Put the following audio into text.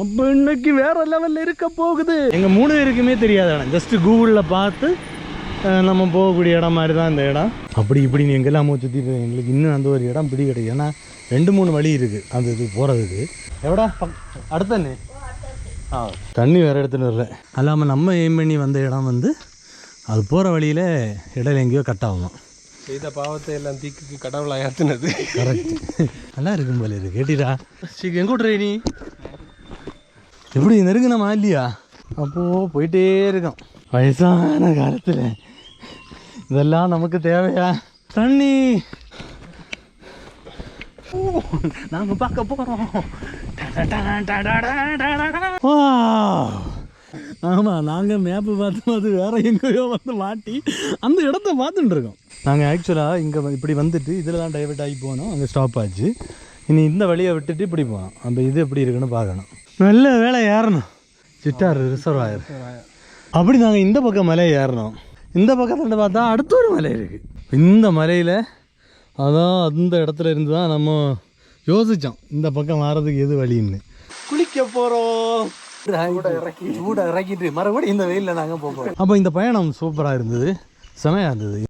அப்போ இன்னைக்கு வேற லெவலில் இருக்க போகுது. எங்கள் 3 பேருக்குமே தெரியாத இடம், ஜஸ்ட் கூகுளில் பார்த்து நம்ம போகக்கூடிய இடம் மாதிரி தான் இந்த இடம். அப்படி இப்படின்னு எங்கெல்லாமோ சுற்றிட்டு எங்களுக்கு இன்னும் அந்த ஒரு இடம் பிடி கிடையாது. ஏன்னா 2-3 வழி இருக்குது அந்த இது போகிறதுக்கு. எவ்வளோ அடுத்தண்ணே தண்ணி வேறு எடுத்துகிட்டு வரல. அல்லாமல் நம்ம எய்ம் பண்ணி வந்த இடம் வந்து அது போகிற வழியில் இடையில எங்கேயோ கட் ஆகணும். செய்த பாவத்தை எல்லாம் தீக்கு கடவுளாக ஏற்றுனது. கரெக்ட். நல்லா இருக்கும் போல இது கேட்டிடா. சரி எங்கே விட்றே நீ எப்படி நெருங்கினமா இல்லையா? அப்போது போயிட்டே இருக்கோம். வயசான காலத்தில் இதெல்லாம் நமக்கு தேவையா? தண்ணி நாங்கள் பார்க்க போகிறோம். ஆமாம், நாங்கள் மேப்பு பார்த்து வேற எங்கேயோ வந்து மாட்டி அந்த இடத்த பார்த்துட்டு இருக்கோம். நாங்கள் ஆக்சுவலாக இங்கே இப்படி வந்துட்டு இதில் தான் டைவர்ட் ஆகி போனோம். அங்கே ஸ்டாப் ஆச்சு. இனி இந்த வழியை விட்டுட்டு இப்படி போனோம். அந்த இது எப்படி இருக்குன்னு பார்க்கணும். நல்ல வேலை ஏறணும். சிட்டார் ரிசர்வாயர். அப்படி நாங்கள் இந்த பக்கம் மலையை ஏறணும். இந்த பக்கத்தில் பார்த்தா அடுத்த ஒரு மலை இருக்குது. இந்த மலையில் அதான் அந்த இடத்துல இருந்து தான் நம்ம யோசித்தோம் இந்த பக்கம் மாறதுக்கு எது வழின்னு. குளிக்க போகிறோம். சூட இறக்கிட்டு மறுபடியும் இந்த வெயிலில் நாங்கள் போகிறோம். அப்போ இந்த பயணம் சூப்பராக இருந்தது, செமையாக இருந்தது.